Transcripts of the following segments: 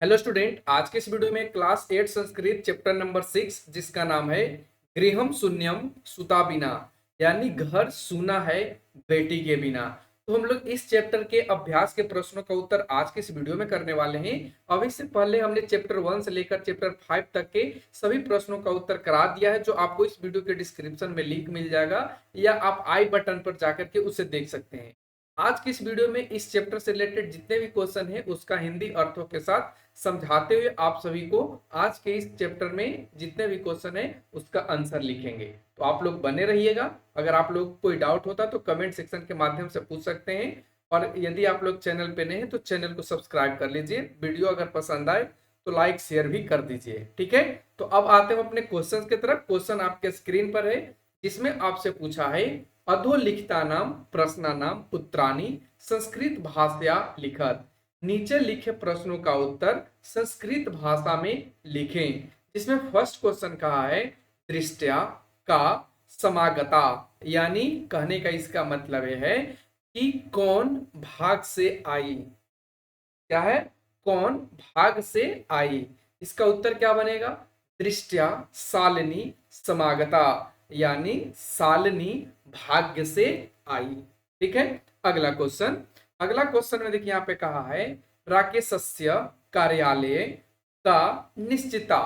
Hello student, आज के इस वीडियो में क्लास 8 संस्कृत चैप्टर नंबर 6 जिसका नाम है गृहम शून्यम सुता बिना, यानी घर सूना है बेटी के बिना। तो हम लोग इस चैप्टर के अभ्यास के प्रश्नों का उत्तर आज के इस वीडियो में करने वाले हैं। अब इससे पहले हमने चैप्टर 1 से लेकर चैप्टर 5 तक के सभी प्रश्नों का उत्तर करा दिया है, जो आपको इस वीडियो के डिस्क्रिप्शन में लिंक मिल जाएगा या आप आई बटन पर जाकर के उसे देख सकते हैं। आज की इस वीडियो में इस चैप्टर से रिलेटेड जितने भी क्वेश्चन है उसका हिंदी अर्थों के साथ समझाते हुए आप सभी को आज के इस चैप्टर में जितने भी क्वेश्चन है उसका आंसर लिखेंगे। तो आप लोग बने रहिएगा। अगर आप लोग को कोई डाउट होता तो कमेंट सेक्शन के माध्यम से पूछ सकते हैं, और यदि आप लोग चैनल पे नए हैं तो चैनल को सब्सक्राइब कर लीजिए। वीडियो अगर पसंद आए तो लाइक शेयर भी कर दीजिए, ठीक है। तो अब आते हैं अपने क्वेश्चन की तरफ। क्वेश्चन आपके स्क्रीन पर है, जिसमें आपसे पूछा है अधोलिखितानां प्रश्नानां उत्तराणि संस्कृत भाषया लिखत। नीचे लिखे प्रश्नों का उत्तर संस्कृत भाषा में लिखें। जिसमें फर्स्ट क्वेश्चन कहा है दृष्टया का समागता, यानी कहने का इसका मतलब यह है कि कौन भाग से आई। क्या है? कौन भाग से आई। इसका उत्तर क्या बनेगा? दृष्टया शालिनी समागता, यानी शालिनी भाग्य से आई। ठीक है। अगला क्वेश्चन में देखिए यहाँ पे कहा है राकेशस्य कार्यालय का निश्चिता।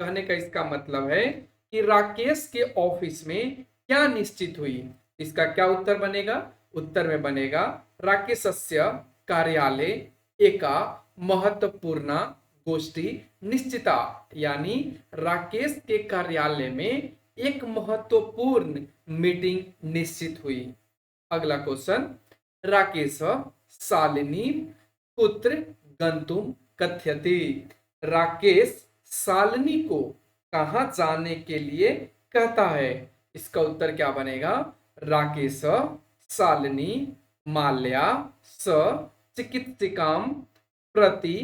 कहने का इसका मतलब है कि राकेश के ऑफिस में क्या निश्चित हुई। इसका क्या उत्तर बनेगा? उत्तर में बनेगा राकेशस्य कार्यालय एका महत्वपूर्ण गोष्ठी निश्चिता, यानी राकेश के कार्यालय में एक महत्वपूर्ण मीटिंग निश्चित हुई। अगला क्वेश्चन, राकेश शालिनी कुत्र गंतुम कथयति। राकेश शालिनी को कहां जाने के लिए कहता है। इसका उत्तर क्या बनेगा? राकेश शालिनी माल्या स चिकित्सिकां प्रति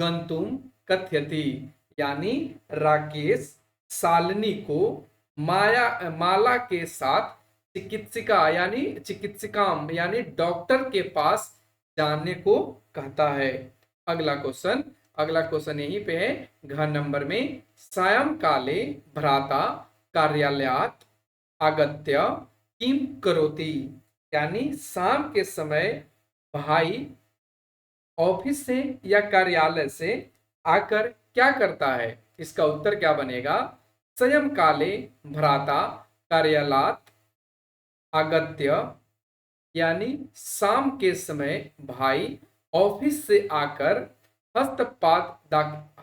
गंतुम कथयति, यानी राकेश शालिनी को माला के साथ चिकित्सिकाम यानी डॉक्टर के पास जाने को कहता है। अगला क्वेश्चन यहीं पे है, घ नंबर में सायं काले भ्राता कार्यालयात आगत्य किम करोति, यानी शाम के समय भाई ऑफिस से या कार्यालय से आकर क्या करता है। इसका उत्तर क्या बनेगा? सायं काले भ्राता कार्यालयात आगत्य, यानी शाम के समय भाई ऑफिस से आकर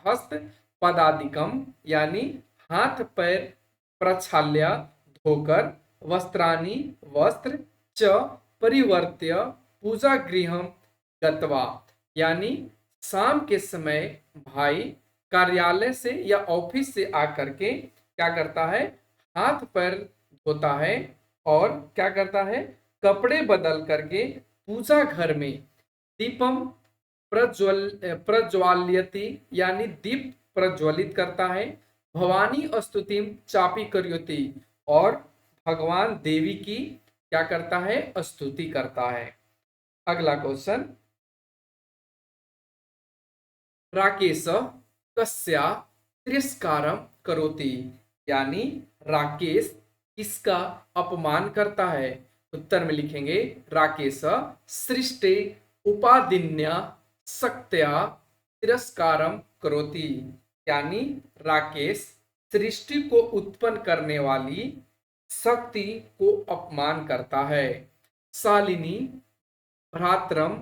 हस्तपादादिकम, यानी हाथ पैर प्रक्षाल्य धोकर वस्त्राणि वस्त्र च परिवर्त्य पूजा गृहम गत्वा, यानी शाम के समय भाई कार्यालय से या ऑफिस से आकर के क्या करता है? हाथ पैर धोता है और क्या करता है? कपड़े बदल करके पूजा घर में दीपम प्रज्वाल्यति, यानी दीप प्रज्वलित करता है। भवानी स्तुतिम चापी करयोति, और भगवान देवी की क्या करता है? स्तुति करता है। अगला क्वेश्चन, राकेश कस्या तिरस्कारम करोति, यानी राकेश किसका अपमान करता है। उत्तर में लिखेंगे राकेश सृष्टि उपादिन्या शक्त्या तिरस्कारम करोति, यानी राकेश सृष्टि को उत्पन्न करने वाली शक्ति को अपमान करता है। शालिनी भ्रातरम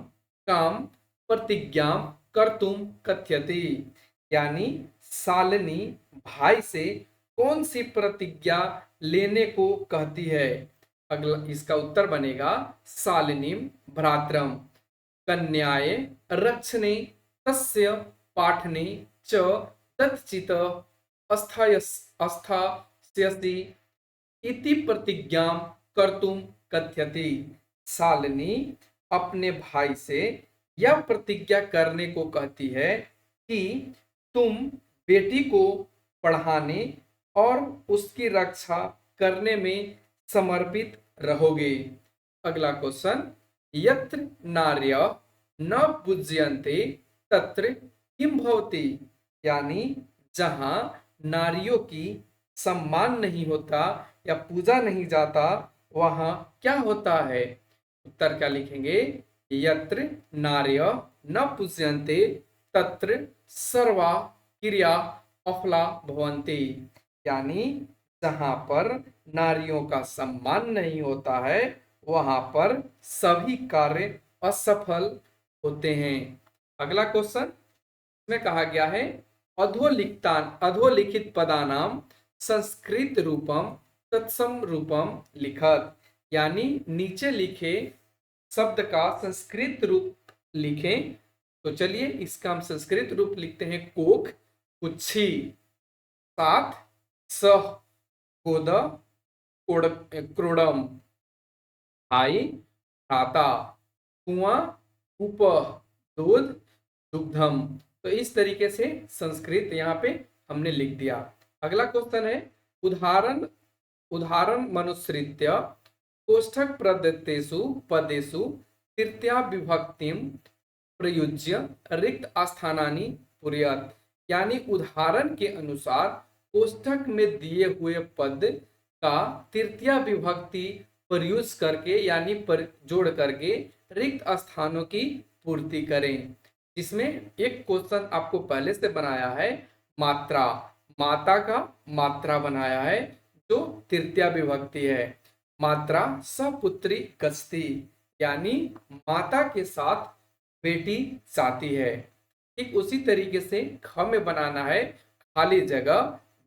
काम प्रतिज्ञा कर्तुम कथयति, यानी शालिनी भाई से कौन सी प्रतिज्ञा लेने को कहती है। अगला इसका उत्तर बनेगा शालिनी भ्रातरम कन्याये रक्षणे तस्य पाठने च तच्चित अस्थास्यसि इति प्रतिज्ञा कर्तुम कथयति। शालिनी अपने भाई से यह प्रतिज्ञा करने को कहती है कि तुम बेटी को पढ़ाने और उसकी रक्षा करने में समर्पित रहोगे। अगला क्वेश्चन, यत्र नार्य न पूज्यन्ते तत्र किम भवति, यानी जहां नारियों की सम्मान नहीं होता या पूजा नहीं जाता, वहां क्या होता है? उत्तर क्या लिखेंगे? यत्र नार्य न पूज्यन्ते तत्र सर्वा क्रिया अफला भवन्ति, यानी जहां पर नारियों का सम्मान नहीं होता है, वहां पर सभी कार्य असफल होते हैं। अगला क्वेश्चन में कहा गया है अधोलिखित पदानाम संस्कृत रूपम तत्सम रूपम लिखत, यानी नीचे लिखे शब्द का संस्कृत रूप लिखें। तो चलिए इसका हम संस्कृत रूप लिखते हैं। कोख, कुच्छी, साथ, सह, कोद, क्रोडम, आई, खाता, कुआं, उप, दूध, दुग्धम। तो इस तरीके से संस्कृत यहाँ पे हमने लिख दिया। अगला क्वेश्चन है उदाहरण उदाहरण मनुसृत्य कोष्ठक प्रदत्तेषु पदेषु तृतीया विभक्तिम प्रयुज्य रिक्त स्थानानि पूरयत, यानी उदाहरण के अनुसार कोष्ठक में दिए हुए पद का तृतीया विभक्ति प्रयुक्त करके यानी पर जोड़ करके रिक्त स्थानों की पूर्ति करें। जिसमें एक क्वेश्चन आपको पहले से बनाया है, मात्रा, माता का मात्रा बनाया है जो तृतीया विभक्ति है। मात्रा सपुत्री गच्छति, यानी माता के साथ बेटी जाती है। ठीक उसी तरीके से ख में बनाना है खाली जगह,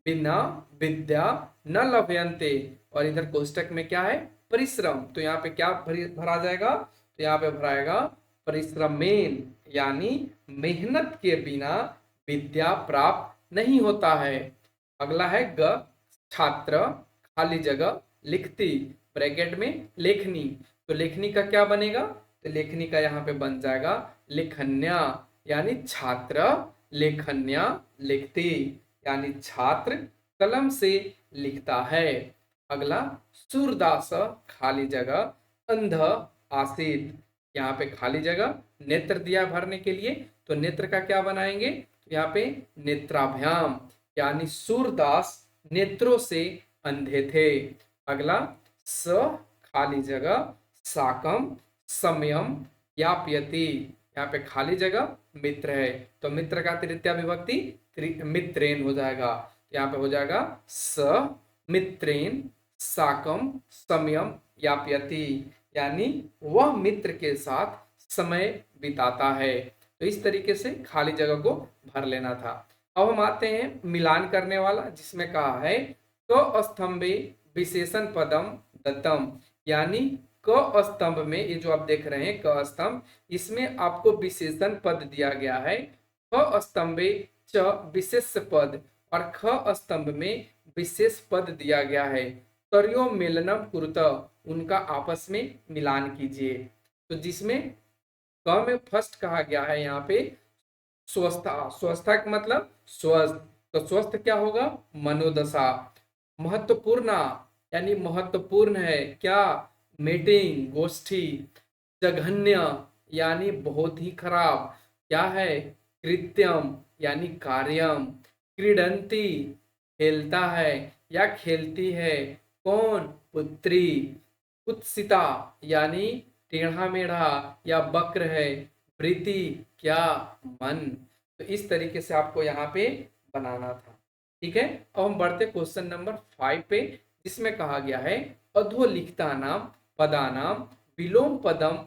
बिना विद्या न लभयन्ते, और इधर कोष्टक में क्या है? परिश्रम। तो यहाँ पे क्या भरा जाएगा? तो यहाँ पे भराएगा परिश्रमेन, यानी मेहनत के बिना विद्या प्राप्त नहीं होता है। अगला है ग, छात्र, खाली जगह, लिखती, ब्रैकेट में लेखनी। तो लेखनी का क्या बनेगा? तो लेखनी का यहाँ पे बन जाएगा लेखन्या, यानी छात्र लेखन्या लिखती, यानी छात्र कलम से लिखता है। अगला सूरदास, खाली जगह, अंध आसीत, यहाँ पे खाली जगह, नेत्र दिया भरने के लिए, तो नेत्र का क्या बनाएंगे? तो यहाँ पे नेत्राभ्याम, यानी सूरदास नेत्रों से अंधे थे। अगला स, खाली जगह, साकम समयम यापयति, यहाँ पे खाली जगह मित्र है, तो मित्र का तृतीया विभक्ति मित्रेन हो जाएगा। यहाँ पे हो जाएगा स मित्रेन साकम समयम यापयति, यानी वह मित्र के साथ समय बिताता है। तो इस तरीके से खाली जगह को भर लेना था। अब हम आते हैं मिलान करने वाला, जिसमें कहा है क स्तंभे विशेषण पदम दत्तम, यानी क स्तंभ में, ये जो आप देख रहे हैं क स्तंभ, इसमें आपको विशेषण पद दिया गया है। ख स्तंभे च विशेष पद, और ख स्तंभ में विशेष पद दिया गया है। तर्यो मेलनम कुरुत, उनका आपस में मिलान कीजिए। तो जिसमें क में फर्स्ट कहा गया है यहाँ पे स्वस्था, स्वस्था का मतलब स्वस्थ, तो स्वस्थ क्या होगा? मनोदशा। महत्वपूर्ण, यानी महत्वपूर्ण है क्या? मीटिंग, गोष्ठी। जघन्य, यानी बहुत ही खराब, क्या है? कृत्यम, यानी कार्यम। क्रीडंती, खेलता है या खेलती है, कौन? पुत्री। कुत्सिता, यानी टेढ़ा मेढ़ा या वक्र है। प्रीति, क्या? मन। तो इस तरीके से आपको यहाँ पे बनाना था। ठीक है, अब हम बढ़ते क्वेश्चन नंबर 5 पे, जिसमें कहा गया है अधोलिखिता नाम पदानाम विलोम पदम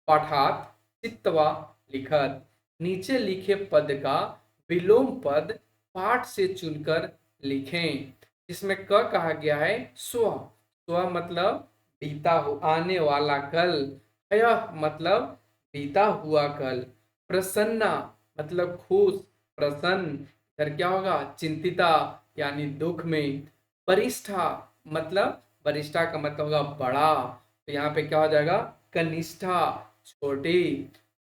पाठात चित्तवा लिखत, नीचे लिखे पद का विलोम पद पाठ से चुनकर लिखें। इसमें क कहा गया है स्व, स्व मतलब बीता आने वाला कल, यह मतलब बीता हुआ कल। प्रसन्ना मतलब खुश, प्रसन्न, इधर क्या होगा? चिंतिता, यानी दुख में। वरिष्ठा मतलब, वरिष्ठा का मतलब होगा बड़ा, तो यहाँ पे क्या हो जाएगा? कनिष्ठा, छोटी।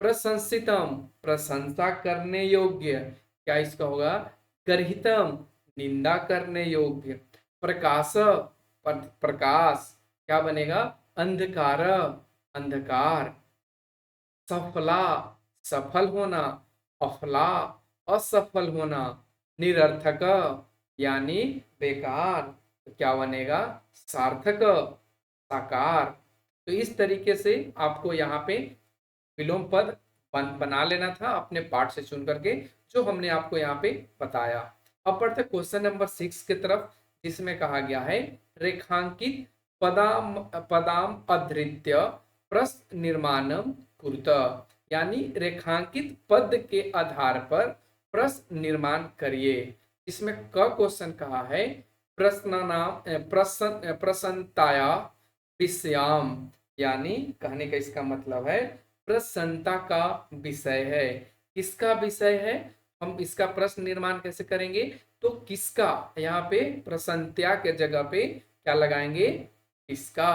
प्रशंसितम प्रशंसा करने योग्य, क्या इसका होगा? गर्हितम निंदा करने योग्य। प्रकाश प्रकाश, क्या बनेगा? अंधकार अंधकार। सफला सफल होना, अफला असफल होना, निरर्थक यानी बेकार, तो क्या बनेगा सार्थक, साकार। तो इस तरीके से आपको यहाँ पे विलोम पद बना लेना था अपने पाठ से चुन करके, जो हमने आपको यहाँ पे बताया। अब बढ़ते क्वेश्चन नंबर 6 की तरफ, जिसमें कहा गया है रेखांकित पदाम पदाम अधृत्य प्रश्न निर्माणम कुरुत, यानी रेखांकित पद के आधार पर प्रश्न निर्माण करिए। इसमें क क्वेश्चन कहा है प्रसन्नताया विषयाम, यानी कहने का इसका मतलब है प्रसन्नता का विषय है। किसका विषय है, हम इसका प्रश्न निर्माण कैसे करेंगे, तो किसका, यहाँ पे प्रसन्नता के जगह पे क्या लगाएंगे, किसका।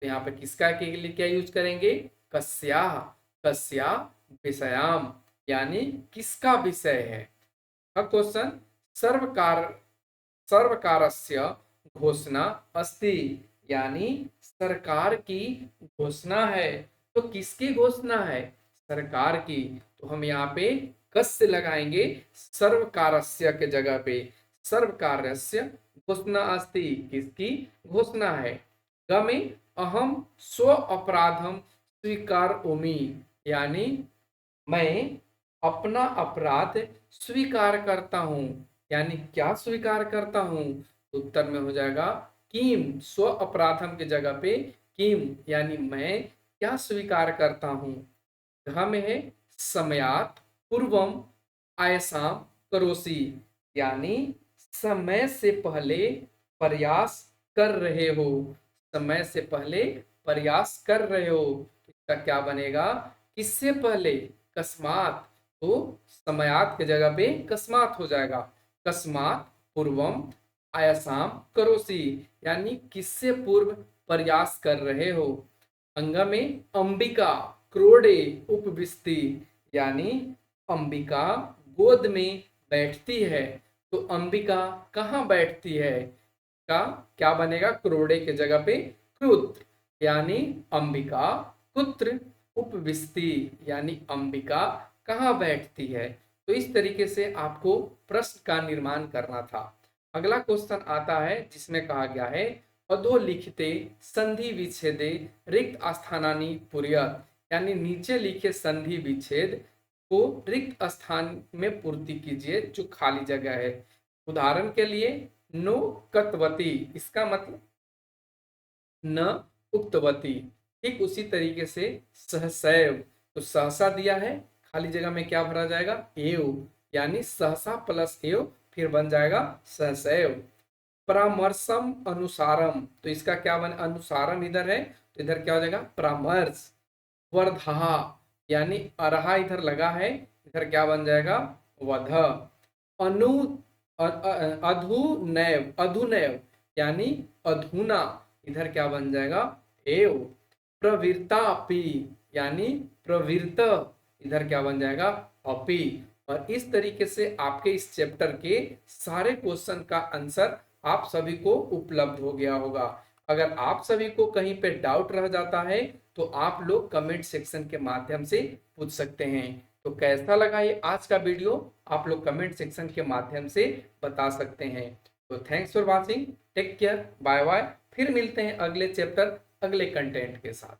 तो यहाँ पे किसका के लिए क्या यूज करेंगे, कस्या, कस्या विषयाम, यानी किसका विषय है। अब क्वेश्चन सर्वकार सर्वकारस्य घोषणा अस्ति, यानी सरकार की घोषणा है। तो किसकी घोषणा है, सरकार की। तो हम यहाँ पे कस्य लगाएंगे सर्वकारस्य के जगह पे, सर्वकारस्य घोषणा अस्ति, किसकी घोषणा है। ग में अहम स्व अपराधम स्वीकारोमि, यानी मैं अपना अपराध स्वीकार करता हूं, यानी क्या स्वीकार करता हूं, उत्तर में हो जाएगा किम, स्व अपराधम की जगह पे किम, यानी मैं क्या स्वीकार करता हूं। घ में है समयात पूर्वम आयसाम करोसी, यानी समय से पहले प्रयास कर रहे हो, समय से पहले प्रयास कर रहे हो। इसका क्या बनेगा, किससे पहले, कस्मात, तो समयात के जगह पे कस्मात हो जाएगा, कस्मात पूर्वम आयासाम करोसी, यानी किससे पूर्व प्रयास कर रहे हो। अंग में अंबिका क्रोडे उपविष्टि, यानी अंबिका गोद में बैठती है। तो अंबिका कहाँ बैठती है, का क्या बनेगा, क्रोडे के जगह पे क्रुत्र, यानी अंबिका कुत्र उपविष्टि, यानी अंबिका कहाँ बैठती है। तो इस तरीके से आपको प्रश्न का निर्माण करना था। अगला क्वेश्चन आता है जिसमें कहा गया है अधोलिखिते संधि विच्छेदे रिक्त स्थानानि पूर्यत, यानी नीचे लिखे संधि विच्छेद को रिक्त स्थान में पूर्ति कीजिए, जो खाली जगह है। उदाहरण के लिए नो कतवती, इसका मतलब न उक्तवती। ठीक उसी तरीके से सहसैव, तो सहसा दिया है, खाली जगह में क्या भरा जाएगा, एव, यानी सहसा प्लस एव फिर बन जाएगा सहसैव। परामर्शम अनुसारम, तो इसका क्या बन, अनुसारम इधर है तो इधर क्या हो जाएगा परामर्श। वर्धा, यानी अरहा इधर लगा है, इधर क्या बन जाएगा वध। अनु अधुनैव, अधुनैव यानी अधुना, इधर क्या बन जाएगा एव। प्रवृत्ता अपि, यानी प्रवृत्त, इधर क्या बन जाएगा अपि। और इस तरीके से आपके इस चैप्टर के सारे क्वेश्चन का आंसर आप सभी को उपलब्ध हो गया होगा। अगर आप सभी को कहीं पे डाउट रह जाता है तो आप लोग कमेंट सेक्शन के माध्यम से पूछ सकते हैं। तो कैसा लगा ये आज का वीडियो, आप लोग कमेंट सेक्शन के माध्यम से बता सकते हैं। तो thanks for watching, take care, bye bye. फिर मिलते हैं अगले चैप्टर अगले कंटेंट के साथ।